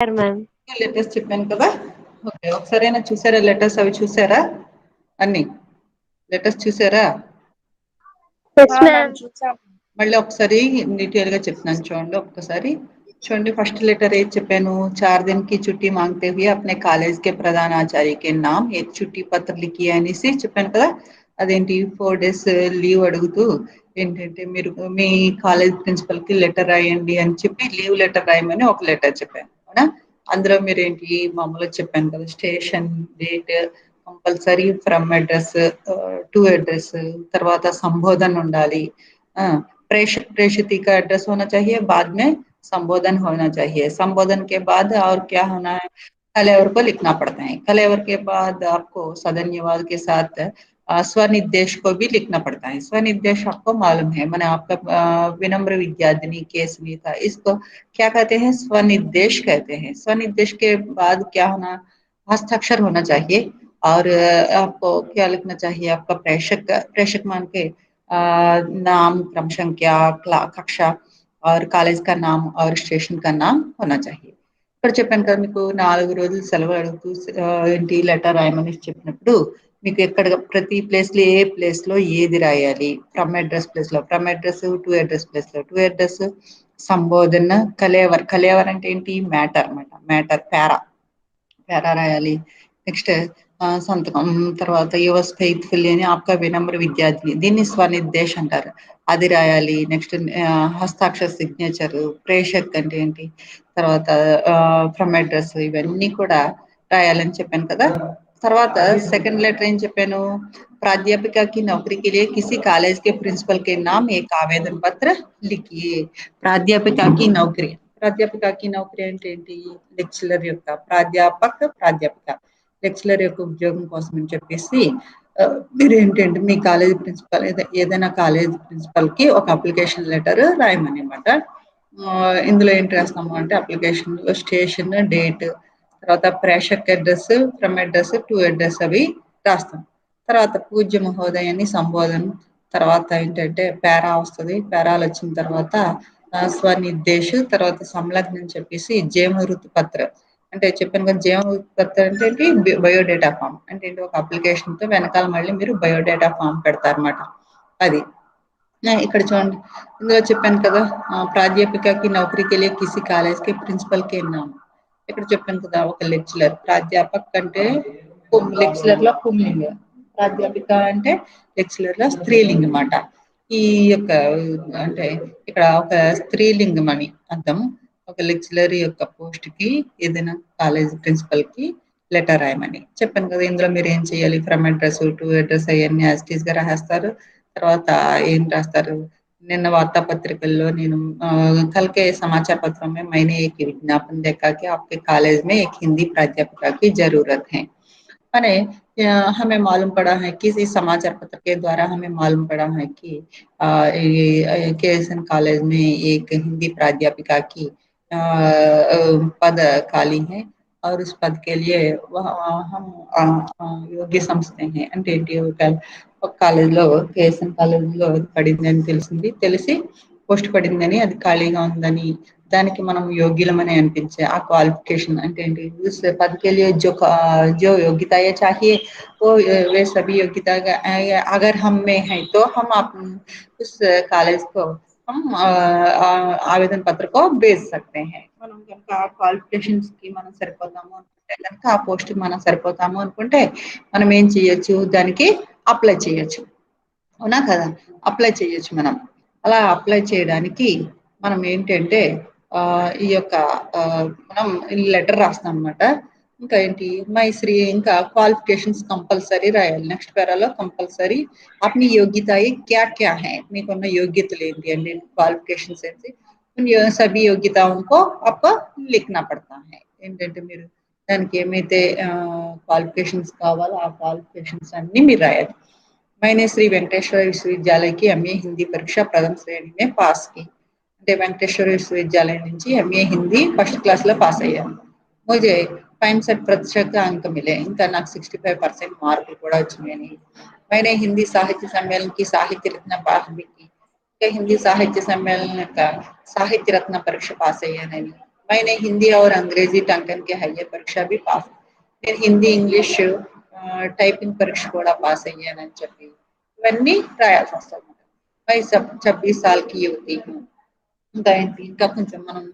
Ma'am letters చెప్పాను కదా. Okay, ఒకసారైనా చూసారా లెటర్స్? అవి చూసారా? అన్ని లెటర్స్ చూసారా? Yes ma'am. చూసాం. మళ్ళీ ఒకసారి డీటెయిల్ గా చెప్తున్నాను చూడండి. ఒక్కసారి చూడండి. ఫస్ట్ లెటర్ ఏది చెప్పాను? 4 दिन की छुट्टी मांगते हुए अपने कॉलेज के प्रधानाचार्य के नाम एक छुट्टी पत्र लिखी అనేసి చెప్పాను కదా. అదేంటి 4 days లీవ్ అడుగుతూ ఏంటంటే మీరు మీ కాలేజ్ ప్రిన్సిపల్ కి లెటర్ రాయండి అని చెప్పి లీవ్ లెటర్ రాయమని ఒక లెటర్ చెప్పాను అవునా. అందులో మీరు ఏంటి మామూలుగా చెప్పాను కదా, station, date, compulsory from address, to address, తర్వాత సంబోధన ఉండాలి। प्रेषित का एड्रेस होना चाहिए, बाद में संबोधन होना चाहिए। संबोधन के बाद और क्या होना है? कलेवर को लिखना पड़ता है। कलेवर के बाद आपको सधन्यवाद के साथ स्वनिर्देश को भी लिखना पड़ता है। स्वनिर्देश आपको मालूम है, मैंने आपका विनम्र विद्यार्थिनी केसनीता, इसको क्या कहते हैं? स्वनिर्देश कहते हैं। स्वनिर्देश के बाद क्या होना? हस्ताक्षर होना चाहिए। और आपको क्या लिखना चाहिए? आपका प्रेषक, प्रेषक मान के नाम, क्रम संख्या, कक्षा और कॉलेज का नाम और स्टेशन का नाम होना चाहिए। ఇక్కడ చెప్పాను కదా మీకు 4 రోజులు సెలవు అడుగుతూ ఏంటి లెటర్ రాయమని చెప్పినప్పుడు మీకు ఎక్కడ ప్రతి ప్లేస్ లో ఏ ప్లేస్ లో ఏది రాయాలి? ఫ్రమ్ అడ్రస్ ప్లేస్ లో from address, to address place లో టు అడ్రస్, సంబోధన, కలేవర్, కలేవర్ అంటే ఏంటి? మ్యాటర్ అన్నమాట, మ్యాటర్ పేరా, పేరా రాయాలి। నెక్స్ట్ సంతకం, తర్వాత యువర్స్ ఫెయిత్ఫుల్లీ అని ఆప్కా వినమ్ర విద్యార్థి, దీన్ని స్వనిర్దేశ్ అంటారు, అది రాయాలి। నెక్స్ట్ హస్తాక్షర్, సిగ్నేచర్, ప్రేషక్ అంటే ఏంటి, తర్వాత ఫ్రమ్ అడ్రస్, ఇవన్నీ కూడా రాయాలని చెప్పాను కదా। తర్వాత సెకండ్ లెటర్ ఏం చెప్పాను? प्राध्यापिका की नौकरी के लिए किसी कॉलेज के प्रिंसिपल के नाम एक आवेदन पत्र लिखिए। प्राध्यापिका की नौकरी, ప్రాధ్యాపిక की नौकरी అంటే ఏంటి? లెక్చరర్ యొక్క, ప్రాధ్యాపక, ప్రాధ్యాపిక, లెక్చరర్ యొక్క ఉద్యోగం కోసం అని చెప్పేసి మీరు ఏంటంటే మీ కాలేజ్ ప్రిన్సిపల్ ఏదైనా కాలేజ్ ప్రిన్సిపల్ కి ఒక అప్లికేషన్ లెటర్ రాయమని అన్నమాట। ఇందులో ఏంటి రాస్తాము అంటే అప్లికేషన్ లో స్టేషన్, డేట్, తర్వాత ప్రేషక్ address, from address, to address అవి రాస్తాం। తర్వాత పూజ్య మహోదయాన్ని సంబోధన, తర్వాత ఏంటంటే పేరా వస్తుంది, పేరాలు వచ్చిన తర్వాత స్వనిర్దేశ్, తర్వాత సంలగ్నం చెప్పేసి జీవనవృత్తి పత్ర, అంటే చెప్పాను కదా జీవనవృత్తి పత్ర అంటే ఏంటి? బయోడేటా ఫామ్ అంటే ఏంటి? ఒక అప్లికేషన్ తో వెనకాల మళ్ళీ మీరు బయోడేటా ఫామ్ పెడతారన్నమాట। అది ఇక్కడ చూడండి, ఇందులో చెప్పాను కదా ప్రాధ్యాపికకి నౌకరీకి వెళ్ళే కిసి కాలేజ్ కి ప్రిన్సిపల్ కి నామ్, ఇక్కడ చెప్పాను కదా ఒక లెక్చరర్, ప్రాధ్యాపక్ అంటే లెక్చరర్ లో పుంలింగ, ప్రాధ్యాపిక అంటే లెక్చరర్ లో స్త్రీలింగం అన్నమాట। ఈ యొక్క అంటే ఇక్కడ ఒక స్త్రీలింగం అని అర్థం। ఒక లెక్చరర్ యొక్క పోస్ట్ కి ఏదైనా కాలేజ్ ప్రిన్సిపల్ కి లెటర్ రాయమని చెప్పాను కదా। ఇందులో మీరు ఏం చేయాలి? ఫ్రమ్ అడ్రస్, టు అడ్రస్ అవన్నీ యాజ్ టీజ్ గా రాసేస్తారు। తర్వాత ఏం రాస్తారు? నిన్న వార్తాపత్రికల్లో నేను कल के समाचार पत्रों में मैंने एक विज्ञापन देखा कि आपके कॉलेज में एक हिंदी प्राध्यापिका की जरूरत है। माने हमें मालूम पड़ा है कि इस समाचार पत्र के द्वारा हमें मालूम पड़ा है कि केएसएन कॉलेज में एक हिंदी प्राध्यापिका की पद खाली है और उस पद के लिए वह हम योग्य समझते हैं అంటే ఏంటి? ఒక కాలేజీలో, కేఎస్ఎన్ కాలేజీలో పడిందని తెలిసి పోస్ట్ పడిందని, అది ఖాళీగా ఉందని, దానికి మనం యోగ్యులమని అనిపించే ఆ క్వాలిఫికేషన్ అంటే ఏంటి? उस पद के लिए जो योग्यताएं चाहिए वो वे सभी योग्यता अगर हम में है तो हम उस कॉलेज को हम ఆవేదన పత్ర को भेज सकते हैं। మనం కనుక ఆ క్వాలిఫికేషన్స్ కి మనం సరిపోతాము అనుకుంటే కనుక, ఆ పోస్ట్ మనం సరిపోతాము అనుకుంటే మనం ఏం చేయొచ్చు? దానికి అప్లై చేయొచ్చు, అవునా కదా? అప్లై చేయొచ్చు మనం। అలా అప్లై చేయడానికి మనం ఏంటంటే ఈ యొక్క మనం లెటర్ రాస్తాం అన్నమాట। ఇంకా ఏంటి? మై శ్రీ, ఇంకా క్వాలిఫికేషన్స్ కంపల్సరీ రాయాలి। నెక్స్ట్ పేరాలో కంపల్సరీ अपनी योग्यताएं क्या क्या है, మీకున్న యోగ్యతలు ఏంటి అంటే క్వాలిఫికేషన్స్ ఏంటి, సభీ योग्यताओं को आपको लिखना पड़ता है। ఏంటంటే మీరు దానికి ఏమైతే క్వాలిఫికేషన్స్ కావాలో ఆ క్వాలిఫికేషన్స్ అన్ని మీరు రాయాలి। मैंने श्री वेंकटेश्वर विश्वविद्यालय की एमए हिंदी परीक्षा प्रथम श्रेणी में पास की, అంటే వెంకటేశ్వర విశ్వవిద్యాలయం నుంచి ఎంఏ హిందీ ఫస్ట్ క్లాస్ లో పాస్ అయ్యాను। मुझे 65% अंक मिले, ఇంకా నాకు 65% మార్కులు కూడా వచ్చినాయని। मैंने हिंदी साहित्य सम्मेलन की साहित्य रत्न पास भी की, ఇంకా హిందీ సాహిత్య సమ్మేళనం యొక్క సాహిత్య రత్న పరీక్ష పాస్ అయ్యానని। मैंने हिंदी और अंग्रेजी टंकन के హయ్యర్ పరీక్ష भी పాస్ నేను హిందీ ఇంగ్లీష్ టైపింగ్ పరీక్ష కూడా పాస్ అయ్యానని చెప్పి ఇవన్నీ రాయాల్సి వస్తుంది. मैं सब 26 साल की युवती हूँ. ఇంకా ఏంటి ఇంకా కొంచెం మనం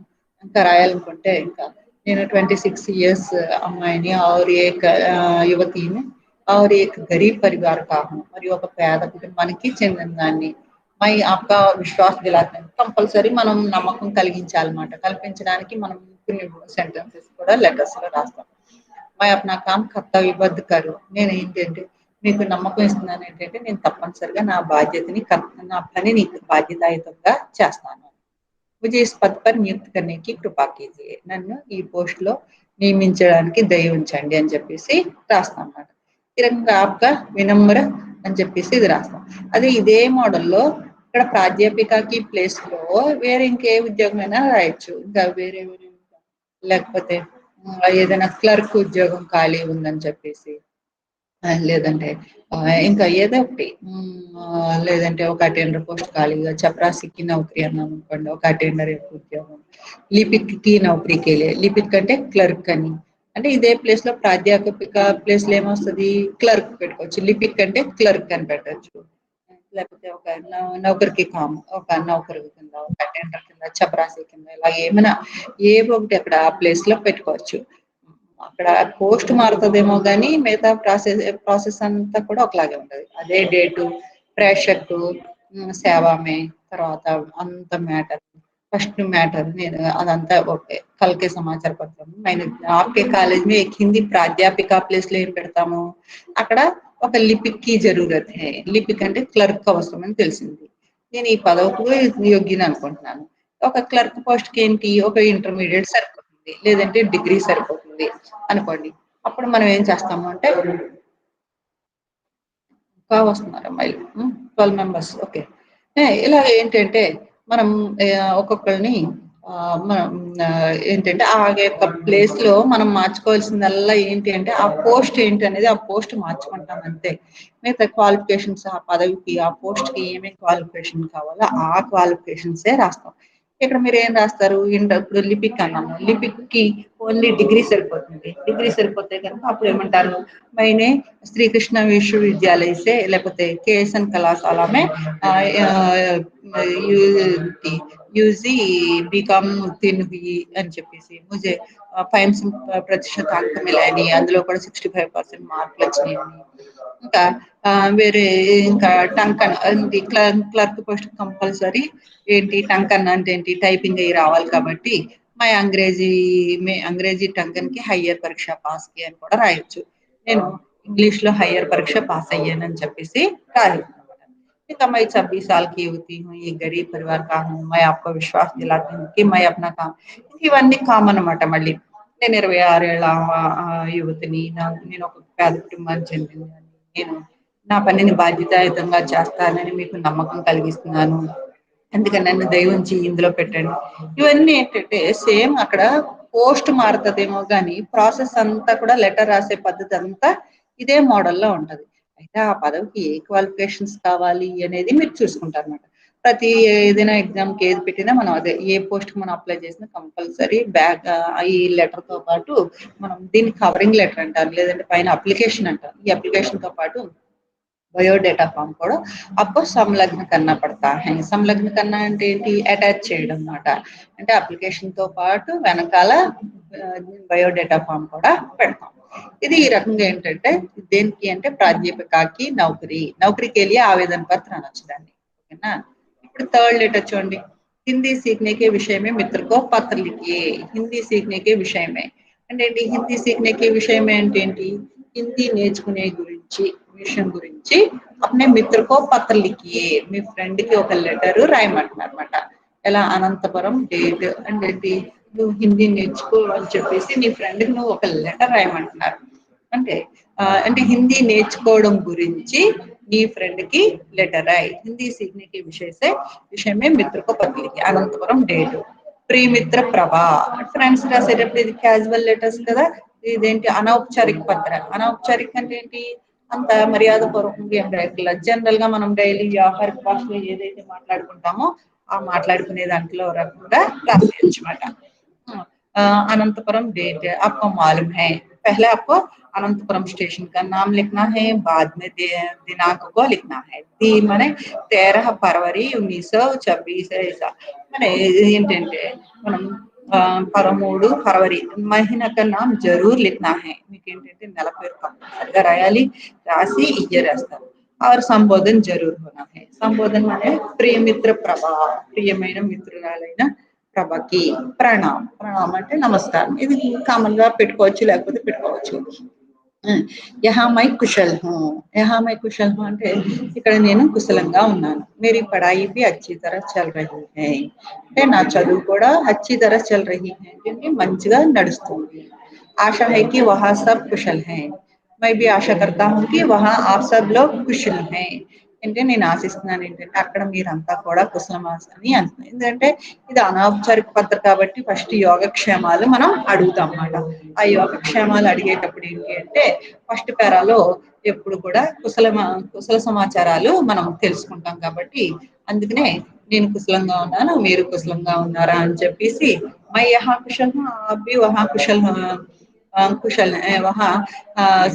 ఇంకా రాయాలనుకుంటే ఇంకా నేను 26 ఇయర్స్ అమ్మాయిని और एक యువతిని और एक गरीब परिवार का हूँ మరియు ఒక పేద కుటుంబానికి చెందిన దాన్ని. మై ఆప్కా విశ్వాస్ దిలాతా కంపల్సరీ మనం నమ్మకం కలిగించాలన్నమాట. కల్పించడానికి మనం కొన్ని సెంటెన్సెస్ కూడా లెటర్స్ లో రాస్తాం. మై అప్నా కామ్ కర్తవ్యబద్ధ కరు నేను ఏంటంటే మీకు నమ్మకం ఇస్తున్నాను ఏంటంటే నేను తప్పనిసరిగా నా బాధ్యతని నా పనిని బాధ్యతాయుతంగా చేస్తాను. मुझे इस पद पर नियुक्त करने की కృపా కీజియే నన్ను ఈ పోస్ట్ లో నియమించడానికి దయ ఉంచండి అని చెప్పేసి రాస్తాం అన్నమాట. ఈ రకంగా ఆప్కా వినమ్ర అని చెప్పేసి ఇది రాస్తాం. అదే ఇదే మోడల్లో ఇక్కడ ప్రాధ్యాపికకి ప్లేస్ లో వేరే ఇంకే ఉద్యోగమైనా రాయొచ్చు. ఇంకా వేరే వేరే లేకపోతే ఏదైనా క్లర్క్ ఉద్యోగం ఖాళీ ఉందని చెప్పేసి లేదంటే ఇంకా ఏదో ఒకటి లేదంటే ఒక అటెండర్ పోస్ట్ ఖాళీగా చపరాసీకి నౌకరీ అన్నాం అనుకోండి ఒక అటెండర్ యొక్క ఉద్యోగం. లిపిక్ కి నౌకరీకి వెళ్ళే లిపిక్ అంటే క్లర్క్ అని అంటే ఇదే ప్లేస్ లో ప్రాధ్యాపక ప్లేస్ లో ఏమొస్తుంది క్లర్క్ పెట్టుకోవచ్చు. లిపిక్ అంటే క్లర్క్ అని పెట్టచ్చు. లేకపోతే ఒక నౌకరికి కామ్ ఒక నౌకరు కింద ఒక అటెండర్ కింద చపరాసీ కింద ఇలా ఏమైనా ఏవో ఒకటి అక్కడ ఆ ప్లేస్ లో పెట్టుకోవచ్చు. అక్కడ పోస్ట్ మారుతుందేమో కానీ మిగతా ప్రాసెస్ అంతా కూడా ఒకలాగే ఉంటది. అదే డేటు ప్రేషకు సేవామే తర్వాత అంత మ్యాటర్ फर्स्ट मैटर నేను అదంతా ఓకే కల్కే సమాచార పత్రం నేను ఆప్కే కాలేజ్ में एक हिंदी प्राध्यापिका ప్లేస్ లో ఏం పెడతాము అక్కడ ఒక లిపిక్ కి జరూరత్ హై లిపిక్ అంటే క్లర్క్ అవసరం అని తెలిసింది. నేను ఈ పదవికి యోగ్యని అనుకుంటున్నాను. ఒక క్లర్క్ పోస్ట్ కి ఏంటి ఒక ఇంటర్మీడియట్ సరిపోతుంది లేదంటే డిగ్రీ సరిపోతుంది అనుకోండి. అప్పుడు మనం ఏం చేస్తాము అంటే వస్తున్నారు అమ్మాయిలు 12 మెంబర్స్ ఓకే. ఇలా ఏంటంటే మనం ఒక్కొక్కరిని మనం ఏంటంటే ఆ యొక్క ప్లేస్ లో మనం మార్చుకోవాల్సిందల్లా ఏంటి అంటే ఆ పోస్ట్ ఏంటి అనేది ఆ పోస్ట్ మార్చుకుంటాం అంతే. మిగతా క్వాలిఫికేషన్స్ ఆ పదవికి ఆ పోస్ట్ కి ఏమేమి క్వాలిఫికేషన్ కావాలో ఆ క్వాలిఫికేషన్సే రాస్తాం. ఇక్కడ మీరు ఏం రాస్తారు ఇప్పుడు లిపిక్ అన్నాము లిపిక్ కి ఓన్లీ డిగ్రీ సరిపోతుంది. డిగ్రీ సరిపోతే కనుక అప్పుడు ఏమంటారు मैंने श्री कृष्ण विश्वविद्यालय से लेకపోతే केएसएन कलाशाला में यूजी बीकॉम उत्तीर्ण हुई అని చెప్పేసి मुझे 5% अंक मिलाए అందులో కూడా 65% మార్కులు వచ్చినాయి. ఇంకా వేరే ఇంకా టంకన్ క్లర్క్ పోస్ట్ కంపల్సరీ ఏంటి టంకన్ అంటే ఏంటి టైపింగ్ అయ్యి రావాలి కాబట్టి మై అంగ్రేజీ టంకన్ కి హయ్యర్ పరీక్ష పాస్ కి అని కూడా రాయొచ్చు. నేను इंग्लिश లో హయ్యర్ పరీక్ష పాస్ అయ్యానని చెప్పేసి రాయాలి. ठीक है मैं 26 साल की युवती हूँ ये गरीब परिवार का हूँ मैं आपको विश्वास दिलाती हूँ कि मैं अपना काम ఇవన్నీ కామన్ అన్నమాట. మళ్ళీ నేను 26 ఏళ్ల యువతిని నేను ఒక పేద కుటుంబానికి చెందిందని నేను నా పనిని బాధ్యతాయుతంగా చేస్తానని మీకు నమ్మకం కలిగిస్తున్నాను. అందుకని నన్ను దయ ఉంచి ఇందులో పెట్టండి. ఇవన్నీ ఏంటంటే సేమ్ అక్కడ పోస్ట్ మారుతుందేమో కానీ ప్రాసెస్ అంతా కూడా లెటర్ రాసే పద్ధతి అంతా ఇదే మోడల్లో ఉంటది. అయితే ఆ పదవికి ఏ క్వాలిఫికేషన్స్ కావాలి అనేది మీరు చూసుకుంటారు అన్నమాట. ప్రతి ఏదైనా ఎగ్జామ్ కి ఏది పెట్టినా మనం అదే ఏ పోస్ట్ కి మనం అప్లై చేసినా కంపల్సరీ బ్యాక్ ఈ లెటర్ తో పాటు మనం దీన్ని కవరింగ్ లెటర్ అంటారు లేదంటే పైన అప్లికేషన్ అంటారు. ఈ అప్లికేషన్ తో పాటు బయోడేటా ఫామ్ కూడా అప్పుడు సంలగ్న కన్నా పడతా సంలగ్న కన్నా అంటే ఏంటి అటాచ్ చేయడం అన్నమాట. అంటే అప్లికేషన్ తో పాటు వెనకాల బయోడేటా ఫామ్ కూడా పెడతాం. ఇది ఈ రకంగా ఏంటంటే దేనికి అంటే ప్రాధ్యాపకకి నౌకరీకి వెళ్ళి ఆవేదన పత్ర అనొచ్చు దాన్ని. ఓకేనా. ఇప్పుడు థర్డ్ లెటర్ చూడండి హిందీ सीखने के विषय में मित्र को पत्र लिखिए హిందీ सीखने के विषय में అంటే ఏంటి హిందీ सीखने के विषय में అంటే ఏంటి హిందీ నేర్చుకునే గురించి విషయం గురించి అప్నే మిత్రకో పత్ర లిఖియే మీ ఫ్రెండ్ కి ఒక లెటర్ రాయమంటున్నారు అనమాట. ఎలా అనంతపురం డేట్ అంటే ఏంటి నువ్వు హిందీ నేర్చుకో అని చెప్పేసి నీ ఫ్రెండ్ కి నువ్వు ఒక లెటర్ రాయమంటున్నారు. అంటే అంటే హిందీ నేర్చుకోవడం గురించి నీ ఫ్రెండ్ కి లెటర్ రాయి హిందీ सीखने के विषय में मित्र को पत्र लिखिए అనంతపురం డేట్ ప్రియమిత్ర ప్రభా ఫ్రెండ్స్ రాసేటప్పుడు ఇది క్యాజువల్ లెటర్స్ కదా. ఇదేంటి అనౌపచారిక పత్ర అనౌపచారిక అంటే ఏంటి అంత మర్యాద పూర్వకంగా ఏం రాయట్లా. జనరల్ గా మనం డైలీ వ్యవహారిక భాషలో ఏదైతే మాట్లాడుకుంటామో ఆ మాట్లాడుకునే దాంట్లో రకంగా రాసేయచ్చు అనమాట. अनंतपुरम डेट आपको मालूम है, पहले आपको अनंतपुरम स्टेशन का नाम लिखना है, बाद में दिनांक को लिखना है। माने 13 फरवरी 1926 ऐसा माने ఏంటంటే మనం 13 फरवरी महीना का नाम जरूर लिखना है। మీకు ఏంటంటే నెల పేరు కంపల్సరిగా రాయాలి, రాసి ఇయర్ రాస్తారు। और संबोधन जरूर होना है। संबोधन माने प्रिय मित्र प्रभा, ప్రియమైన మిత్రురాలైన ప్రభకి ప్రణామ్, ప్రణామ్ అంటే నమస్కారం। ఇది కామన్ గా పెట్టుకోవచ్చు, లేకపోతే పెట్టుకోవచ్చు। यहाँ मैं कुशल हूँ, यहाँ मैं कुशल हूँ అంటే ఇక్కడ నేను కుశలంగా ఉన్నాను। मेरी पढ़ाई भी अच्छी तरह चल रही है అంటే నా చదువు కూడా अच्छी तरह चल रही है అంటే మంచిగా నడుస్తుంది। आशा है कि वहाँ सब कुशल हैं, मैं भी आशा करता हूँ कि वहाँ आप सब लोग कुशल हैं అంటే నేను ఆశిస్తున్నాను ఏంటంటే అక్కడ మీరంతా కూడా కుశలమని అంటున్నాను। ఎందుకంటే ఇది అనౌపచారిక పత్రం కాబట్టి ఫస్ట్ యోగక్షేమాలు మనం అడుగుతాం అన్నమాట। ఆ యోగక్షేమాలు అడిగేటప్పుడు ఏంటి అంటే ఫస్ట్ పేరాలో ఎప్పుడు కూడా కుశల సమాచారాలు మనం తెలుసుకుంటాం కాబట్టి అందుకనే నేను కుశలంగా ఉన్నాను, మీరు కుశలంగా ఉన్నారా అని చెప్పేసి మై యహా కుశల్ హూ ఆప్ భీ వహా కుశల్ కుశల్ వహా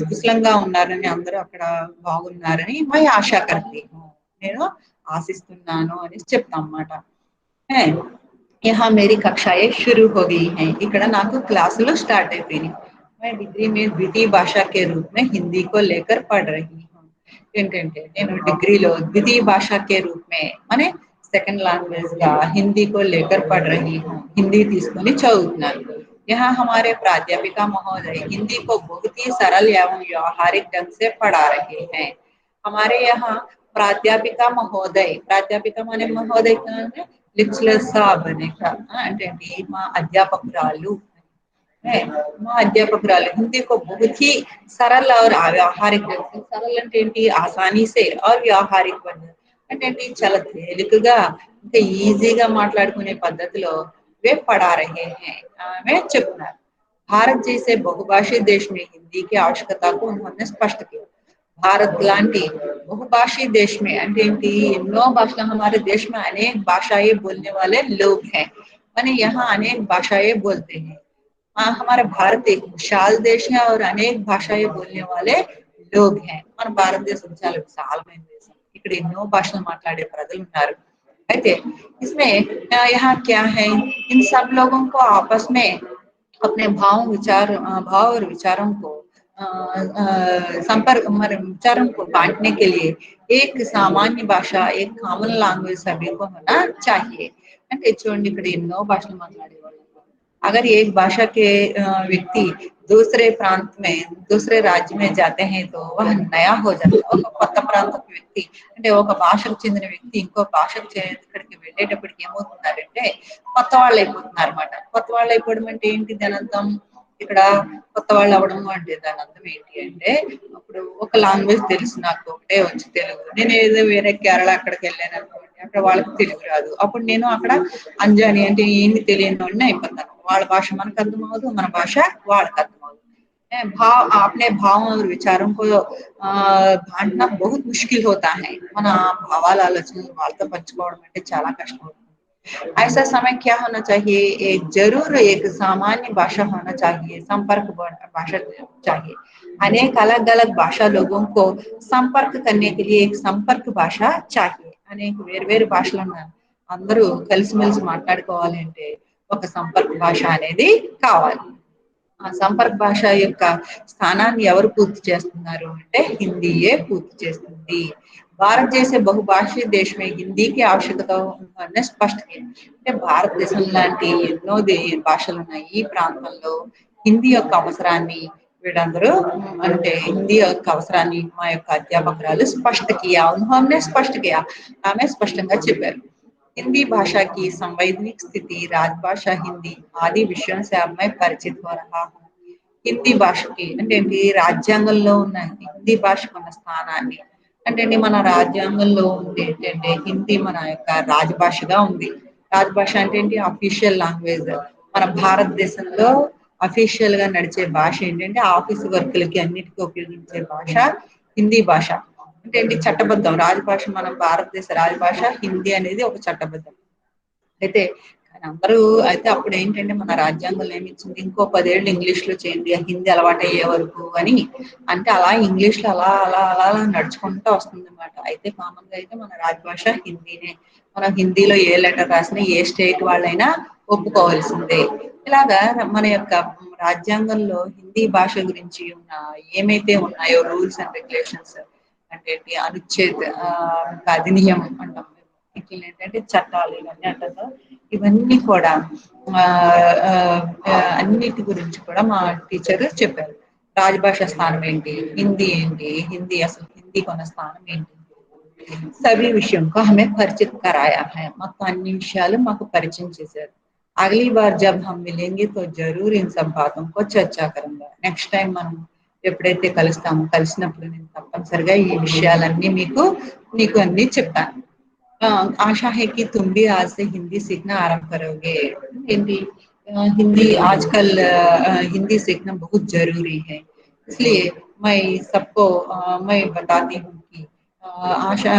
కుశలంగా ఉన్నారని, అందరూ అక్కడ బాగున్నారని మై ఆశా కర్తీ హూ నేను ఆశిస్తున్నాను అని చెప్తాం అన్నమాట। यहाँ मेरी कक्षाएं शुरू हो गई हैं, ఇక్కడ నాకు క్లాసులు స్టార్ట్ అయిపోయినాయి। मैं डिग्री में द्वितीय भाषा के रूप में हिंदी को लेकर पढ़ रही हूँ। ఏంటంటే నేను డిగ్రీలో ద్వితీయ భాష के रूप में माने सेकंड लैंग्वेज గా हिंदी को लेकर पढ़ रही हूँ, हिंदी తీసుకొని చదువుతున్నాను। यहाँ हमारे प्राध्यापिका महोदय हिंदी को बहुत ही सरल एवं व्यवहारिक ढंग से पढ़ा रहे हैं। हमारे यहाँ ప్రాధ్యాపిక माने महोदय లెక్చరర్ సాబ్ అనే అంటే మా అధ్యాపకురాలు మా అధ్యాపకురాలు हिंदी को बहुत ही सरल और व्यवहारिक ढंग से, सरल అంటే ఏంటి ఆసానీ से और व्यवहारिक అంటే ఏంటి చాలా తేలికగా అంటే ఈజీగా మాట్లాడుకునే పద్ధతిలో वे पढ़ा रहे हैं ఆమె చెప్తున్నారు। भारत जैसे बहुभाषी देश में हिंदी की आवश्यकता को उन्होंने स्पष्ट किया। भारत लांटी बहुभाषी देश में అంటే ఏంటి ఎన్నో భాషలు, हमारे देश में अनेक भाषाएं बोलने वाले लोग हैं, माने यहाँ अनेक भाषाएं बोलते हैं। हमारा भारत एक विशाल देश है और अनेक भाषाएं बोलने वाले लोग हैं। మన భారతదేశం చాలా విశాలమైన దేశం, ఇక్కడ ఎన్నో భాషలు మాట్లాడే ప్రజలు ఉన్నారు। అయితే इसमें यहाँ क्या है, इन सब लोगों को आपस में अपने भाव और विचारों को संपर्क विचारों को बांटने के लिए एक सामान्य भाषा, एक कॉमन लैंग्वेज सभी को होना चाहिए। అంటే చూడండి ఇక్కడ ఎన్నో భాషలు మాట్లాడేవాళ్ళు, अगर एक भाषा के व्यक्ति दूसरे प्रांत में दूसरे राज्य में जाते हैं तो वह नया हो जाता है। ఒక కొత్త ప్రాంతపు వ్యక్తి అంటే ఒక భాషకు చెందిన వ్యక్తి ఇంకో భాషకు ఇక్కడికి వెళ్ళేటప్పటికి ఏమవుతున్నారంటే కొత్త వాళ్ళు అయిపోతున్నారు అన్నమాట। కొత్త వాళ్ళు అయిపోవడం అంటే ఏంటి దాని అర్థం, ఇక్కడ కొత్త వాళ్ళు అవడం అంటే దాని అర్థం ఏంటి అంటే అప్పుడు ఒక లాంగ్వేజ్ తెలుసు, నాకు ఒకటే వచ్చి తెలుగు, నేను ఏదో వేరే కేరళ అక్కడికి వెళ్ళాను అనుకోండి, అక్కడ వాళ్ళకి తెలుగు రాదు, అప్పుడు నేను అక్కడ అంజాని అంటే ఏంటి తెలియని వాడిని అయిపోతాను। వాళ్ళ భాష మనకు అర్థమవుదు, మన భాష వాళ్ళకి అర్థమవుదు। अपने भाव और विचारों को बांटना बहुत मुश्किल होता है। మన భావాల ఆలోచనలు వాళ్ళతో పంచుకోవడం అంటే చాలా కష్టం అవుతుంది। ऐसा समय क्या होना चाहिए, एक जरूर एक सामान्य भाषा होना चाहिए, संपर्क भाषा चाहिए। अनेक अलग अलग भाषा लोगों को संपर्क करने के लिए एक संपर्क भाषा चाहिए। అనేక వేరు వేరు భాషలు ఉన్నారు, అందరూ కలిసిమెలిసి మాట్లాడుకోవాలి అంటే ఒక సంపర్క భాష అనేది కావాలి। ఆ సంపర్క భాష యొక్క స్థానాన్ని ఎవరు పూర్తి చేస్తున్నారు అంటే హిందీయే పూర్తి చేస్తుంది। భారత్ జైసే బహుభాషీ దేశ్ మే హిందీ కి ఆవశ్యకత ఉందనే స్పష్ట అంటే భారతదేశం లాంటి ఎన్నో భాషలు ఉన్నాయి, ఈ ప్రాంతంలో హిందీ యొక్క అవసరాన్ని వీళ్ళందరూ అంటే హిందీ యొక్క అవసరాన్ని మా యొక్క అధ్యాపకురాలు స్పష్ట కియా, ఉన్హోనే స్పష్ట కియా, ఆమె స్పష్టంగా చెప్పారు। हिंदी भाषा की संवैधानिक स्थिति राजभाषा हिंदी आदि विषयों से अब मैं परिचित हो रहा हूँ। హిందీ భాషకి అంటే ఏంటి రాజ్యాంగంలో ఉన్న హిందీ భాషకు ఉన్న స్థానాన్ని అంటే మన రాజ్యాంగంలో ఉంది ఏంటంటే హిందీ మన యొక్క రాజభాషగా ఉంది। రాజభాష అంటే ఏంటి అఫీషియల్ లాంగ్వేజ్, మన భారతదేశంలో అఫీషియల్ గా నడిచే భాష ఏంటంటే ఆఫీస్ వర్క్లకి అన్నిటికీ ఉపయోగించే భాష హిందీ భాష। అంటే ఏంటి చట్టబద్ధం, రాజభాష మన భారతదేశ రాజభాష హిందీ అనేది ఒక చట్టబద్ధం। అయితే అని అందరూ అయితే అప్పుడు ఏంటంటే మన రాజ్యాంగంలో ఏమిచ్చింది, ఇంకో 10 ఏళ్ళు ఇంగ్లీష్‌లో చేయండి. హిందీ అలవాటయ్యే వరకు అని. అంటే అలా ఇంగ్లీష్‌లో అలా నడుచుకుంటూ వస్తుందన్నమాట. అయితే కామన్‌గా అయితే మన రాజభాష హిందీనే. మనం హిందీలో ఏ లెటర్ రాసినా ఏ స్టేట్ వాళ్ళైనా ఒప్పుకోవాల్సిందే. ఇలాగా మన యొక్క రాజ్యాంగంలో హిందీ భాష గురించి ఉన్న ఏమైతే ఉన్నాయో రూల్స్ అండ్ రెగ్యులేషన్స్ అంటే ఏంటి అనుచ్ఛేద్ అధినియం అంటాం. వీటిని ఏంటంటే చట్టాలు ఇవన్నీ అంటారు కదా, ఇవన్నీ కూడా ఆ, ఆ, అన్నిటి గురించి కూడా మా టీచర్ చెప్పారు. రాజభాష స్థానం ఏంటి, హిందీ ఏంటి, హిందీ అసలు హిందీ కొన్న స్థానం ఏంటి, सभी विषयों को हमें परिचित कराया है మొత్తం అన్ని విషయాలు మాకు పరిచయం చేశారు. అగली बार जब हम मिलेंगे तो जरूर इन सब बातों को చర్చా करूंगा. నెక్స్ట్ టైం మనం ఎప్పుడైతే కలుస్తామో కలిసినప్పుడు నేను తప్పనిసరిగా ఈ విషయాలన్నీ నీకు అన్ని చెప్తాను. आशा है कि तुम भी आज से हिंदी सीखना आरंभ करोगे. हिंदी हिंदी आजकल हिंदी सीखना बहुत जरूरी है, इसलिए मैं सबको मैं बताती हूँ कि आशा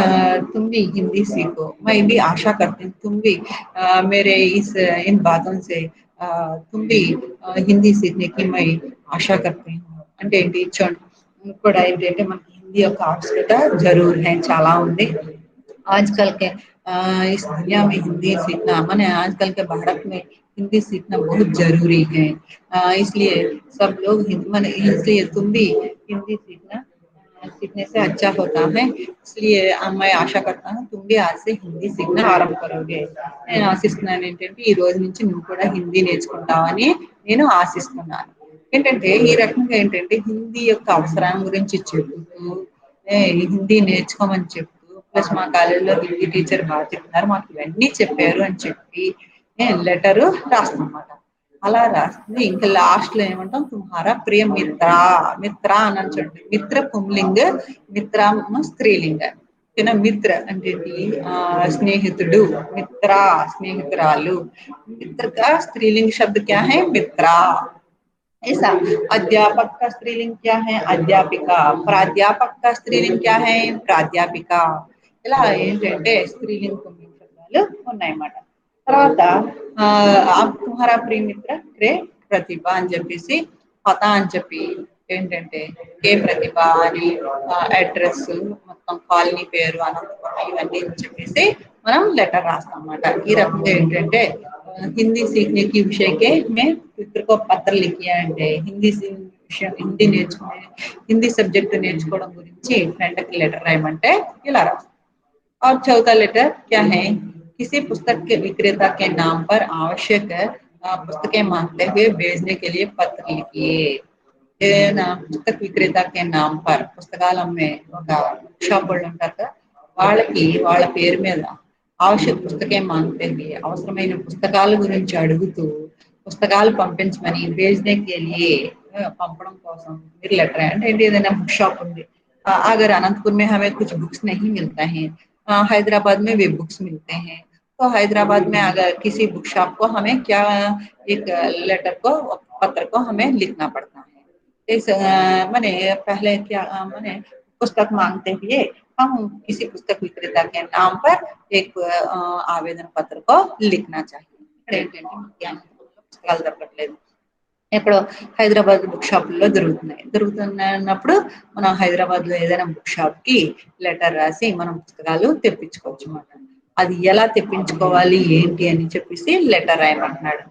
तुम भी हिंदी सीखो. मैं भी आशा करती हूँ तुम भी मेरे इन बातों से तुम भी हिंदी सीखने की मैं आशा करती हूँ. అంటే ఏంటి చూడండి కూడా ఏంటంటే మనకి హిందీ యొక్క ఆవశ్యకత జరూర్ है చాలా ఉంది. आजकल के इस दुनिया में हिंदी सीखना मैंने आजकल के भारत में हिंदी सीखना बहुत जरूरी है. इसलिए सब लोग मैंने इसलिए तुम भी हिंदी सीखने से अच्छा होता है. इसलिए मैं आशा करता हूँ तुम भी आज से हिंदी सीखना आरंभ करोगे. నేను ఆశిస్తున్నాను ఏంటంటే ఈ రోజు నుంచి నువ్వు కూడా హిందీ నేర్చుకుంటావని నేను ఆశిస్తున్నాను. ఏంటంటే ఈ రకంగా ఏంటంటే హిందీ యొక్క అవసరం గురించి చెబుతూ హిందీ నేర్చుకోమని చెప్తూ ప్లస్ మా కాలేజీలో హిందీ టీచర్ బాగా చెప్తున్నారు మాకు ఇవన్నీ చెప్పారు అని చెప్పి లెటరు రాస్తామన్నమాట. అలా రాస్తుంది ఇంకా లాస్ట్ లో ఏమంటాం తుమ్హారా ప్రియ మిత్ర. మిత్ర అని చూడండి, మిత్ర పుంలింగ, మిత్ర స్త్రీలింగ. ఓకేనా, మిత్ర అంటే స్నేహితుడు, మిత్ర స్నేహితురాలు, మిత్ర का स्त्रीलिंग शब्द क्या है मित्रा. ऐसा अध्यापक का स्त्रीलिंग क्या है अध्यापिका. प्राध्यापक का स्त्रीलिंग क्या है प्राध्यापिका. ఇలా ఏంటంటే స్త్రీలింగ పుంలింగ శబ్దాలు ఉన్నాయన్నమాట. తర్వాత తుమ్హారా ప్రియ మిత్ర రే ప్రతిభ అని చెప్పేసి పత అని చెప్పి ఏంటంటే కే ప్రతిభ అని అడ్రస్ మొత్తం కాలనీ పేరు అనంతపురం ఇవన్నీ అని చెప్పేసి మనం లెటర్ రాస్తాం అన్నమాట. ఈ రకంగా ఏంటంటే हिंदी सीखने की विषय के में मित्र को पत्र लिखिया అంటే హిందీ నేర్చుకునే హిందీ సబ్జెక్ట్ నేర్చుకోవడం గురించి ఫ్రెండ్ కి లెటర్ రాయమంటే ఇలా రాస్తాం. और चौथा लेटर क्या है, किसी पुस्तक के विक्रेता के नाम पर आवश्यक पुस्तकें मांगते हुए भेजने के लिए पत्र लिखिए. ఏదైనా పుస్తక విక్రేత కే నామ్ పర్ పుస్తకాలు అమ్మే ఒక షాప్ వాళ్ళు ఉంటారు కదా, వాళ్ళకి వాళ్ళ పేరు మీద ఆవశ్యక పుస్తకే మాంగతే హుए అవసరమైన పుస్తకాల గురించి అడుగుతూ పుస్తకాలు పంపించమని भेजने के लिए పంపడం కోసం మీరు లెటర్ అంటే ఏంటి ఏదైనా బుక్ షాప్ ఉంది. अगर अनंतपुर में हमें कुछ बुक्स नहीं मिलता है, हैदराबाद में वे बुक्स मिलते हैं, तो हैदराबाद में अगर किसी बुक शॉप को हमें क्या एक लेटर को पत्र को हमें लिखना पड़ता है. इस मैंने पहले क्या मैंने पुस्तक मांगते हुए हम किसी पुस्तक विक्रेता के नाम पर एक आवेदन पत्र को लिखना चाहिए. పుస్తకాలు దొరకట్లేదు, ఎక్కడో హైదరాబాద్ బుక్ షాపుల్లో దొరుకుతున్నప్పుడు మనం హైదరాబాద్ లో ఏదైనా బుక్ షాప్ కి లెటర్ రాసి మనం పుస్తకాలు తెప్పించుకోవచ్చు అన్నమాట. అది ఎలా తెప్పించుకోవాలి ఏంటి అని చెప్పేసి లెటర్ రాయమంటున్నాడు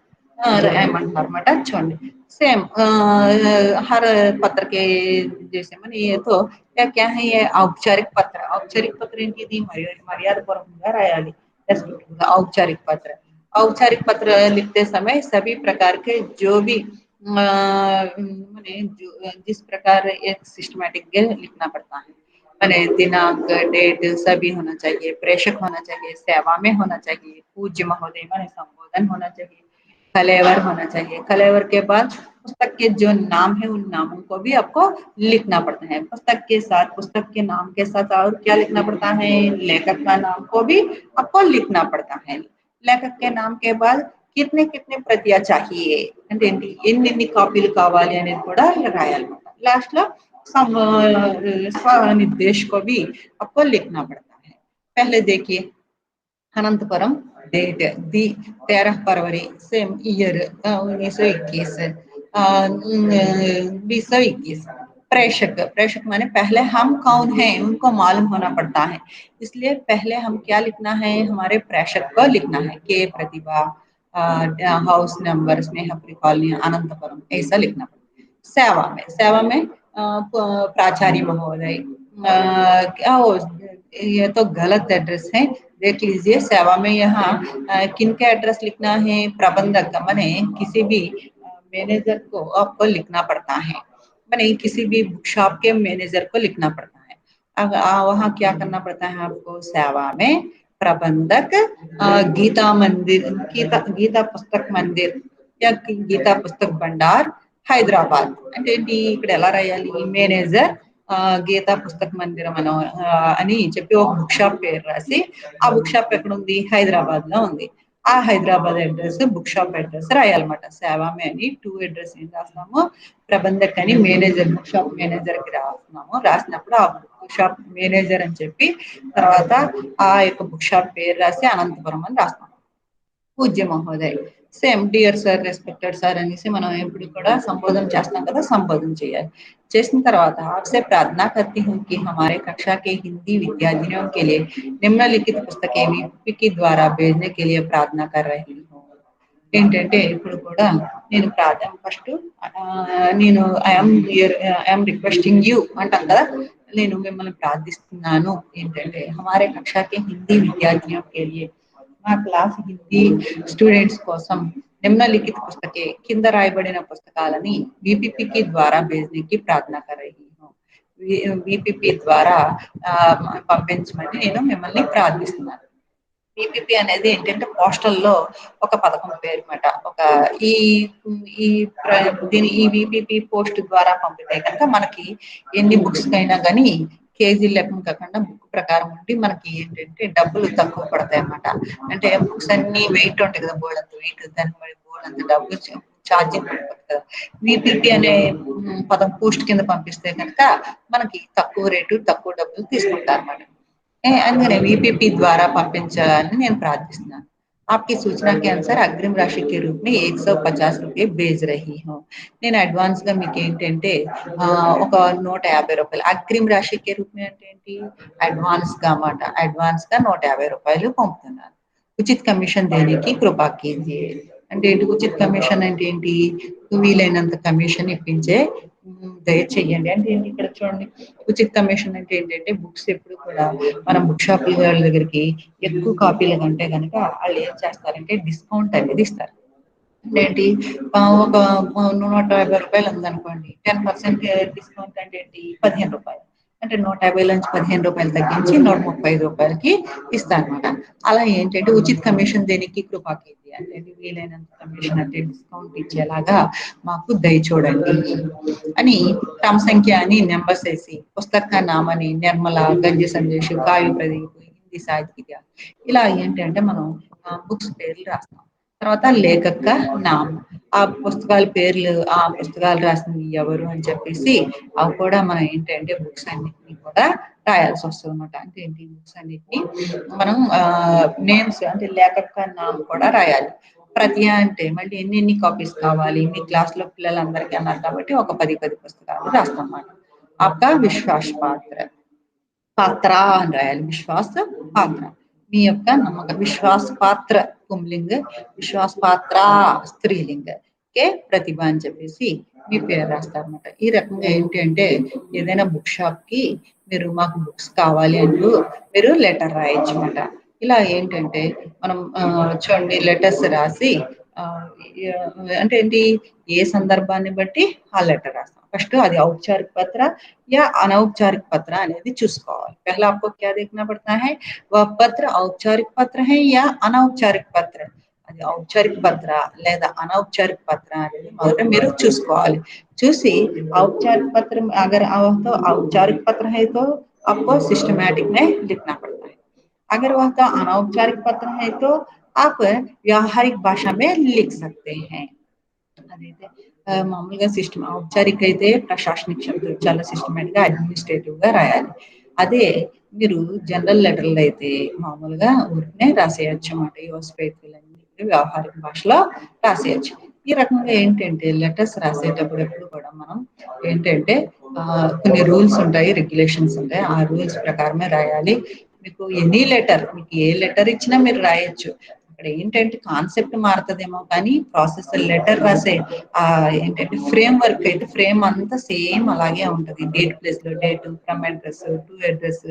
రాయమంటున్నారు అనమాట. చూడండి సేమ్ हर पत्र के जैसे मैंने ये तो क्या क्या है ये औपचारिक पत्र ఏంటి ఇది మర్యాదపూర్వకంగా రాయాలి. औपचारिक पत्र लिखते समय सभी प्रकार के जो भी मैंने जिस प्रकार एक सिस्टमैटिक लिखना पड़ता है, मैंने दिनांक डेट सभी होना चाहिए, प्रेषक होना चाहिए, सेवा में होना चाहिए, पूज्य महोदय मैंने संबोधन होना चाहिए, कलेवर होना चाहिए. कलेवर के बाद पुस्तक के जो नाम है उन नामों को भी आपको लिखना पड़ता है. पुस्तक के नाम के साथ और क्या लिखना पड़ता है, लेखक का नाम को भी आपको लिखना पड़ता है. लेखक के नाम के बाद कितने कितने प्रतियां चाहिए అంటే ఎన్ని కాపీలు కావాలి అనేది కూడా రాయాలన్నమాట. లాస్ట్ లో स्व निर्देश को भी आपको लिखना पड़ता है. पहले देखिए अनंतपुरम डेट दी 13 फरवरी सेम ईयर 1921 2021। प्रेषक प्रेषक माने पहले हम कौन हैं उनको मालूम होना पड़ता है, इसलिए पहले हम क्या लिखना है, हमारे प्रेषक को लिखना है। के प्रतिभा, हाउस नंबर, स्नेहपुरी कॉलोनी, अनंतपुरम, ऐसा लिखना पड़ता है। सेवा में प्राचार्य महोदय, क्या हो, ये तो गलत एड्रेस है, देख लीजिए। सेवा में यहाँ किन का एड्रेस लिखना है, प्रबंधक माने किसी भी मैनेजर को आपको लिखना पड़ता है, माने किसी भी बुक शॉप के मैनेजर को लिखना पड़ता है। अब वहाँ क्या करना पड़ता है आपको, सेवा में प्रबंधक गीता मंदिर, गीता पुस्तक मंदिर या गीता पुस्तक भंडार హైదరాబాద్ అంటే ఏంటి, ఇక్కడ ఎలా రాయాలి, మేనేజర్ గీతా పుస్తక మందిరం అని చెప్పి ఒక బుక్ షాప్ పేరు రాసి, ఆ బుక్ షాప్ ఎక్కడ ఉంది, హైదరాబాద్ లో ఉంది. ఆ Hyderabad address book shop address రాయాలన్నమాట. సేవామే అని టూ అడ్రస్ ఏం రాస్తాము, ప్రబంధక్ అని మేనేజర్ బుక్ షాప్ మేనేజర్ కి రాస్తున్నాము. రాసినప్పుడు ఆ బుక్ షాప్ మేనేజర్ అని చెప్పి తర్వాత ఆ యొక్క బుక్ షాప్ పేరు రాసి అనంతపురం అని రాస్తాం. పూజ్య మహోదయ్, సేమ్ డియర్ సార్, రెస్పెక్టెड సార్ అనేసి మనం ఎప్పుడు కూడా సంబోధన చేస్తాం కదా, సంబోధన చేయాలి. చేసిన తర్వాత आपसे प्रार्थना करती हूँ कि हमारे कक्षा के हिंदी विद्यार्थियों के लिए निम्नलिखित पुस्तकें वीपी के द्वारा भेजने के लिए प्रार्थना कर रही हूँ. ఏంటంటే ఇప్పుడు కూడా నేను ప్రార్థన ఫస్ట్ నేను ఐఎమ్ రిక్వెస్టింగ్ యూ అంటాం కదా, నేను మిమ్మల్ని ప్రార్థిస్తున్నాను. ఏంటంటే हमारे कक्षा के हिंदी विद्यार्थियों के लिए, మా క్లాస్ హిందీ స్టూడెంట్స్ కోసం నిమ్నలిఖిత పుస్తకే, కింద రాయబడిన పుస్తకాలని వీపీపీకి ద్వారా भेजने ప్రార్థన कर रही हूँ. వీపీపీ ద్వారా పంపించమని నేను మిమ్మల్ని ప్రార్థిస్తున్నాను. పీపీపీ అనేది ఏంటంటే పోస్టల్లో ఒక పథకం పేరు మాట. ఒక ఈ ఈ దీని ఈ వీపీపీ పోస్ట్ ద్వారా పంపితే కనుక మనకి ఎన్ని బుక్స్ అయినా కానీ కేజీ లెక్కన కాకుండా బుక్ ప్రకారం ఉండి మనకి ఏంటంటే డబ్బులు తక్కువ పడతాయి అన్నమాట. అంటే బుక్స్ అన్ని వెయిట్ ఉంటాయి కదా, బోర్డంత వెయిట్, దాన్ని బట్టి బోర్డంత డబ్బులు ఛార్జింగ్ పడిపోతుంది కదా. వీపీపీ అనే పదం పోస్ట్ కింద పంపిస్తే కనుక మనకి తక్కువ రేటు తక్కువ డబ్బులు తీసుకుంటారు అన్నమాట. అందుకనే वीपीपी द्वारा పంపించాలని నేను ప్రార్థిస్తున్నాను. आपकी सूचना के अनुसार अग्रिम राशि के रूप में 150 रुपये भेज रही हूँ. నేను అడ్వాన్స్ గా మీకు ఏంటంటే ఒక 150 రూపాయలు అగ్రిम రాశి के रूप में అంటే ఏంటి, అడ్వాన్స్ గా అన్నమాట. అడ్వాన్స్ గా 150 రూపాయలు పంపుతున్నాను. ఉచిత కమిషన్ దేనికి కృపా కీజియే అంటే ఏంటి, ఉచిత కమిషన్ అంటే ఏంటి, వీలైనంత కమిషన్ ఇప్పించే దయచేయండి అంటే ఏంటి, ఇక్కడ చూడండి. ఉచిత కమిషన్ అంటే ఏంటంటే బుక్స్ ఎప్పుడు కూడా మనం బుక్ షాప్ వాళ్ళ దగ్గరికి ఎక్కువ కాపీలు కంటే కనుక వాళ్ళు ఏం చేస్తారంటే డిస్కౌంట్ అనేది ఇస్తారు. అంటే ఏంటి, ఒక 150 రూపాయలు ఉందనుకోండి, 10% డిస్కౌంట్ అంటే ఏంటి, 15 రూపాయలు. అంటే 150 నుంచి 15 రూపాయలు తగ్గించి 135 రూపాయలకి ఇస్తారనమాట. అలా ఏంటంటే ఉచిత కమిషన్ దేనికి కృపాకి అంటే వీలైనంత కమిషన్ అంటే డిస్కౌంట్ ఇచ్చేలాగా మాకు దయ చూడండి అని క్రమ సంఖ్య అని నెంబర్స్ వేసి, పుస్తక నామని నిర్మల, గంజి సందేశ్, కావ్య ప్రదీప్, హిందీ సాహిత్య, ఇలా ఏంటంటే మనం బుక్స్ పేర్లు రాస్తాం. తర్వాత లేఖక నామ్, ఆ పుస్తకాల పేర్లు, ఆ పుస్తకాలు రాసింది ఎవరు అని చెప్పేసి అవి కూడా మనం ఏంటంటే బుక్స్ అన్నిటిని కూడా రాయాల్సి వస్తుంది అనమాట. అంటే ఏంటి, బుక్స్ అన్నిటిని మనం నేమ్స్ అంటే లేఖక నామ్ కూడా రాయాలి. ప్రతి అంటే మళ్ళీ ఎన్ని కాపీస్ కావాలి, మీ క్లాస్ లో పిల్లలందరికీ అన్నారు కాబట్టి ఒక 10 పుస్తకాలు రాస్తాం అన్నమాట. ఆప్కా విశ్వాస పాత్ర, పాత్ర అని రాయాలి, విశ్వాస పాత్ర, మీ యొక్క నమ్మకం. విశ్వాస పాత్ర పుంలింగ, విశ్వాస పాత్ర స్త్రీలింగ, కే ప్రతిభ అని చెప్పేసి మీ పేరు రాస్తారనమాట. ఈ రకంగా ఏంటి అంటే ఏదైనా బుక్ షాప్ కి మీరు మాకు బుక్స్ కావాలి అంటూ మీరు లెటర్ రాయొచ్చు అనమాట. ఇలా ఏంటంటే మనం చూడండి లెటర్స్ రాసి అంటే ఏంటి, ఏ సందర్భాన్ని బట్టి ఆ లెటర్ రాస్తాం. फर्स्ट అది औपचारिक पत्र या अनौपचारिक पत्र అనేది చూసుకోవాలి. पहला आपको क्या देखना पड़ता है, वह पत्र औपचारिक पत्र है या अनौपचारिक पत्र, అది औपचारिक पत्र లేదా अनौपचारिक पत्र అనేది మొదట మీరు చూసుకోవాలి. చూసి औपचारिक पत्र अगर तो औपचारिक पत्र है तो आपको सिस्टमैटिक में लिखना पड़ता है. अगर वह तो अनौपचारिक पत्र है तो आप व्यावहारिक भाषा में लिख सकते हैं. అదైతే మామూలుగా సిస్టమ్ ఔపచారిక అయితే ప్రశాసనిక శబ్దాలు చాలా సిస్టమేటిక్ గా అడ్మినిస్ట్రేటివ్ గా రాయాలి. అదే మీరు జనరల్ లెటర్‌లో అయితే మామూలుగా ఊరికనే రాసేయొచ్చన్నమాట. యువర్స్ ఫెయిత్‌ఫుల్ అని చెప్పి వ్యవహారిక భాషలో రాసేయొచ్చు. ఈ రకంగా ఏంటంటే లెటర్స్ రాసేటప్పుడు ఎప్పుడు కూడా మనం ఏంటంటే కొన్ని రూల్స్ ఉంటాయి, రెగ్యులేషన్స్ ఉంటాయి. ఆ రూల్స్ ప్రకారమే రాయాలి. మీకు ఎనీ లెటర్ మీకు ఏ లెటర్ ఇచ్చినా మీరు రాయొచ్చు. అక్కడ ఏంటంటే కాన్సెప్ట్ మారుతదేమో కానీ ప్రాసెస్ లెటర్ రాసే ఏంటంటే ఫ్రేమ్ వర్క్ అయితే ఫ్రేమ్ అంతా సేమ్ అలాగే ఉంటది. డేట్ ప్లేస్ లో date, from address to address,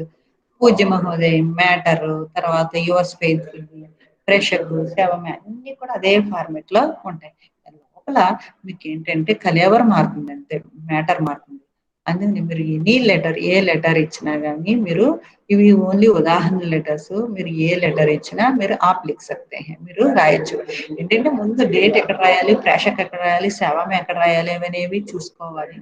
పూజ్య మహోదయం, మ్యాటర్, తర్వాత యువర్స్ ఫెయిత్ఫుల్, ప్రేషకు, శవమే అన్ని కూడా అదే ఫార్మెట్ లో ఉంటాయి. లోపల మీకు ఏంటంటే కలేవర్ మారుతుంది అంతే, మ్యాటర్ మారుతుంది. అందుకని మీరు ఎనీ లెటర్ ఏ లెటర్ ఇచ్చినా కానీ మీరు ఇవి ఓన్లీ ఉదాహరణ లెటర్స్. మీరు ఏ లెటర్ ఇచ్చినా మీరు ఆప్ లిఖ్ సక్తే హై, మీరు రాయొచ్చు. ఏంటంటే ముందు డేట్ ఎక్కడ రాయాలి, ప్రేషక్ ఎక్కడ రాయాలి, శవం ఎక్కడ రాయాలి అనేవి చూసుకోవాలి.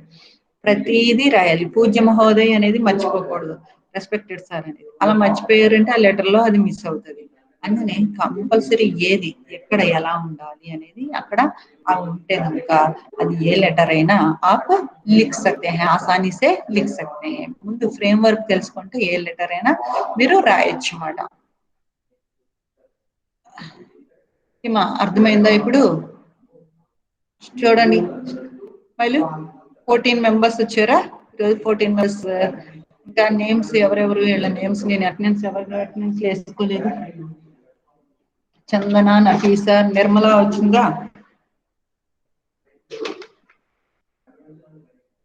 ప్రతిదీ రాయాలి. పూజ్య మహోదయ్ అనేది మర్చిపోకూడదు. రెస్పెక్టెడ్ సార్ అనేది అలా మర్చిపోయారంటే ఆ లెటర్ లో అది మిస్ అవుతుంది. అందుకని కంపల్సరీ ఏది ఎక్కడ ఎలా ఉండాలి అనేది అక్కడ ఆ ఉంటే కనుక అది ఏ లెటర్ అయినా ఆప్ లిఖ్ సక్తే హై, ఆసానీ సే లిఖ్ సక్తే హై. ముందు ఫ్రేమ్ వర్క్ తెలుసుకుంటే ఏ లెటర్ అయినా మీరు రాయొచ్చు అన్నమాట. ఏమా అర్థమైందా ఇప్పుడు? చూడండి వాళ్ళు 14 మెంబర్స్ వచ్చారా ఈరోజు? 14 మెంబర్స్. ఇంకా నేమ్స్ ఎవరెవరు, వీళ్ళ నేమ్స్ నేను అటెండెన్స్ ఎవరు అటెండెన్స్ వేసుకోలేదు. చందన, నఫీసా, నిర్మల వచ్చిందా?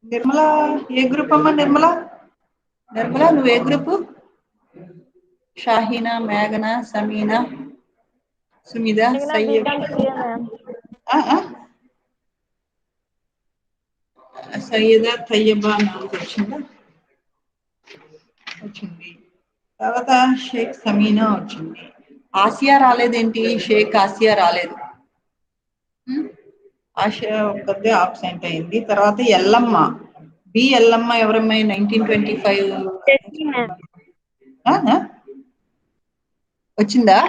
నిర్మల ఏ గ్రూప్ అమ్మా? నిర్మల నిర్మల నువ్వు ఏ గ్రూపు? షాహీనా, మేఘన, సమీనా, సుమిద, మేఘనా Syed. BCom CA ma'am. Syeda, Taiba నాలుగు వచ్చిందా? వచ్చింది. తర్వాత షేక్ సమీనా వచ్చింది. ఆసియా రాలేదేంటి? షేక్ ఆసియా రాలేదు. ఆసియా ఒక్కతే ఆబ్సెంట్ అయింది. తర్వాత Yellamma, B Yellamma ఎవరమ్మాయి? 1925 tasty ma'am. వచ్చిందా?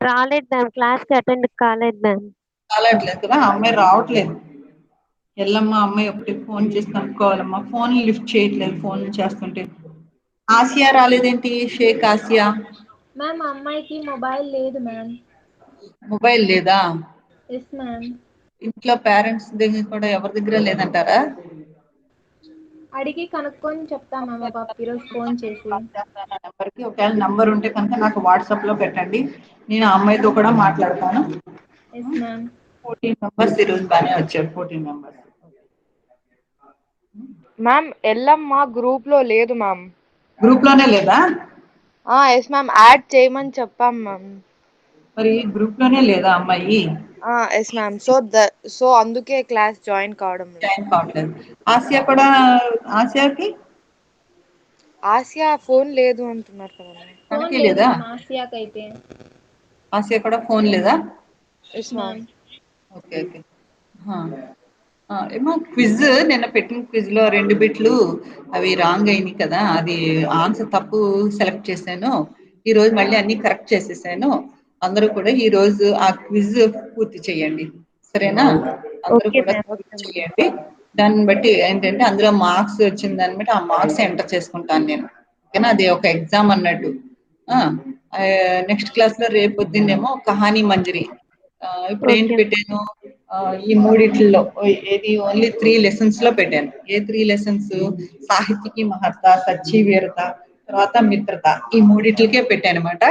రాలేదు మ్యామ్, క్లాస్ కి అటెండ్ కాలేదు మ్యామ్. రావట్లేదు కదా, ఆ అమ్మాయి రావట్లేదు. ఎల్లమ్మ అమ్మాయి ఒకటి ఫోన్ చేసి కనుక్కోవాలమ్మా, ఫోన్ లిఫ్ట్ చేయట్లేదు ఫోన్ చేస్తుంటే. ఆసియా రాలేదేంటి? షేక్ ఆసియా. మ్యామ్ అమ్మాయికి మొబైల్ లేదు మ్యామ్. మొబైల్ లేదా? Yes ma'am. ఇంట్లో పేరెంట్స్ దగ్గర కూడా ఎవరి దగ్గర లేదంటారా? అడిగి కనుక్కొని చెప్తా మ్యామ్ ఆ పాప ఈరోజు ఫోన్ చేసి. నెంబర్కి ఒకవేళ నంబర్ ఉంటే కనుక నాకు వాట్సాప్ లో పెట్టండి, నేను ఆ అమ్మాయితో కూడా మాట్లాడతాను. Yes ma'am. 14 మెంబర్స్ ఈరోజు బాగానే వచ్చారు. 14 మెంబర్స్. మ్యామ్ ఎల్లమ్మ గ్రూప్ లో లేదు మ్యామ్. గ్రూప్ లోనే లేదా? ఎస్ మ్యామ్, యాడ్ చేయమని చెప్పాం మ్యామ్. మరి గ్రూప్ లోనే లేదా అమ్మాయి? Yes ma'am. సో అందుకే క్లాస్ జాయిన్ కావడం లేదు. జాయిన్ కావట్లేదు. ఆసియా కూడా, ఆసియాకి ఆసియా ఫోన్ లేదు అంటున్నారు కదా మ్యామ్. ఫోన్ తనకి లేదు లేదా? మ్యామ్ ఆసియాకి అయితే. ఆసియా కూడా ఫోన్ లేదా? Yes ma'am. Okay okay. ఏమో క్విజ్ నిన్న పెట్టిన క్విజ్ లో 2 బిట్లు అవి రాంగ్ అయినాయి కదా, అది ఆన్సర్ తప్పు సెలెక్ట్ చేశాను. ఈ రోజు మళ్ళీ అన్ని కరెక్ట్ చేసేసాను. అందరూ కూడా ఈ రోజు ఆ క్విజ్ పూర్తి చేయండి, సరేనా? అందరూ ఓకే కూడా మ్యామ్. పూర్తి చేయండి. దాన్ని బట్టి ఏంటంటే అందులో మార్క్స్ వచ్చిన దాన్ని బట్టి ఆ మార్క్స్ ఎంటర్ చేసుకుంటాను నేను, ఓకేనా? అది ఒక ఎగ్జామ్ అన్నట్టు. నెక్స్ట్ క్లాస్ లో రేపు పొద్దున్నేమో కహానీ మంజరి. ఇప్పుడు ఏంటి ఓకే పెట్టాను? ఈ మూడిట్లో ఏది ఓన్లీ 3 లెసన్స్ లో పెట్టాను. ఏ 3 లెసన్స్? సాహిత్యకి మహత్త, సచ్చి వీరత, తర్వాత మిత్రత, ఈ మూడిట్లకే పెట్టాను అనమాట.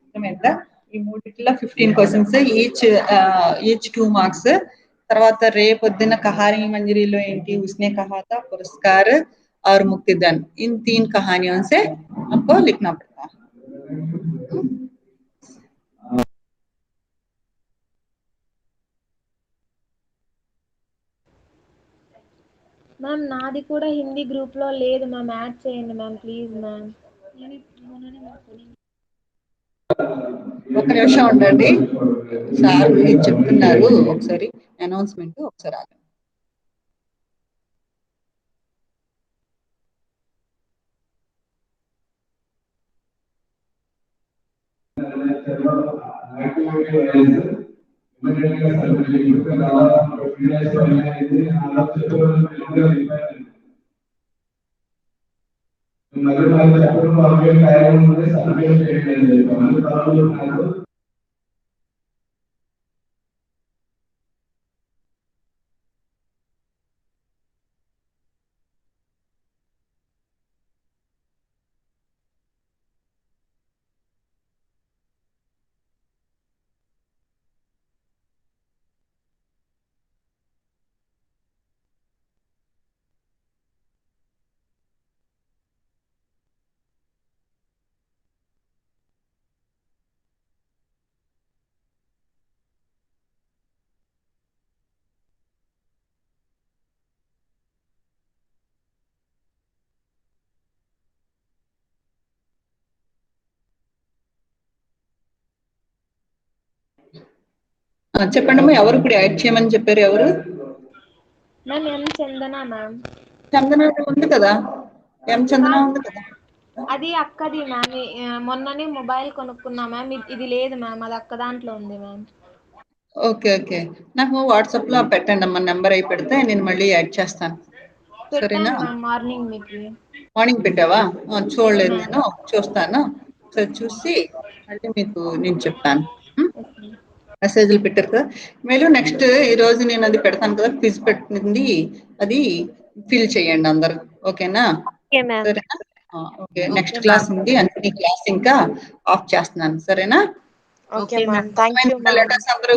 అర్థమైందా? ఈ మూడిట్లో 15 క్వశ్చన్స్ ఈచ్, ఈచ్ 2 మార్క్స్. తర్వాత రేపొద్దున కహానీ మంజరిలో ఏంటి? ఉస్నే కహా థా, పురస్కార్ और मुक्तिदन, इन 3 कहानियों से आपको लिखना पड़ता है. మ్యామ్ నాది కూడా హిందీ గ్రూప్ లో లేదు మ్యామ్, యాడ్ చేయండి మ్యామ్ ప్లీజ్ మ్యామ్. ఒక నిమిషం ఉండండి, సార్ చెప్తున్నారు. ఒకసారి అనౌన్స్మెంట్ ఒకసారి ఆగండి. చెప్పండమ్మా, ఎవరు ఇప్పుడు యాడ్ చేయమని చెప్పారు? ఎవరు? మ్యామ్ ఎం చందన మ్యామ్. చందన ఉంది కదా, ఎం చందన ఉంది కదా. అది అక్కది మ్యామ్. మొన్ననే మొబైల్ కొనుక్కున్నా మ్యామ్. ఇది లేదు మ్యామ్, అది అక్క దాంట్లో ఉంది మ్యామ్. ఓకే ఓకే, నాకు వాట్సాప్ లో పెట్టండి అమ్మా, నెంబర్ అయి పెడితే నేను మళ్ళీ యాడ్ చేస్తాను. సరేనా? పెట్టాను మ్యామ్ మార్నింగ్ మీకు. మార్నింగ్ పెట్టావా? చూడలేదు నేను, చూస్తాను. సరే చూసి మళ్ళీ మీకు నేను చెప్తాను. మెసేజ్లు పెట్టారు కదా మీరు. నెక్స్ట్ ఈ రోజు నేను అది పెడతాను కదా, క్విజ్ పెట్టింది, అది ఫిల్ చేయండి అందరు. ఓకేనా? Okay ma'am. సరేనా? ఓకే, నెక్స్ట్ క్లాస్ ఉంది, అన్ని క్లాస్ ఇంకా ఆఫ్ చేస్తున్నాను. సరేనా? Okay ma'am, thank you ma'am. Letters అందరూ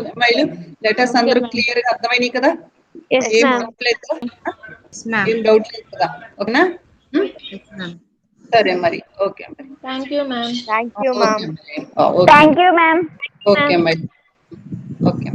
లెటర్స్ అందరూ క్లియర్ గా అర్థమైనాయి కదా? ఎస్ ఏం మ్యామ్. డౌట్ లేదు కదా? ఏం డౌట్ లేదు కదా? ఓకేనా? సరే మరి, ఓకే మరి. Thank you ma'am. Thank you ma'am. Okay మరి, ఓకే మరి. ఓకే.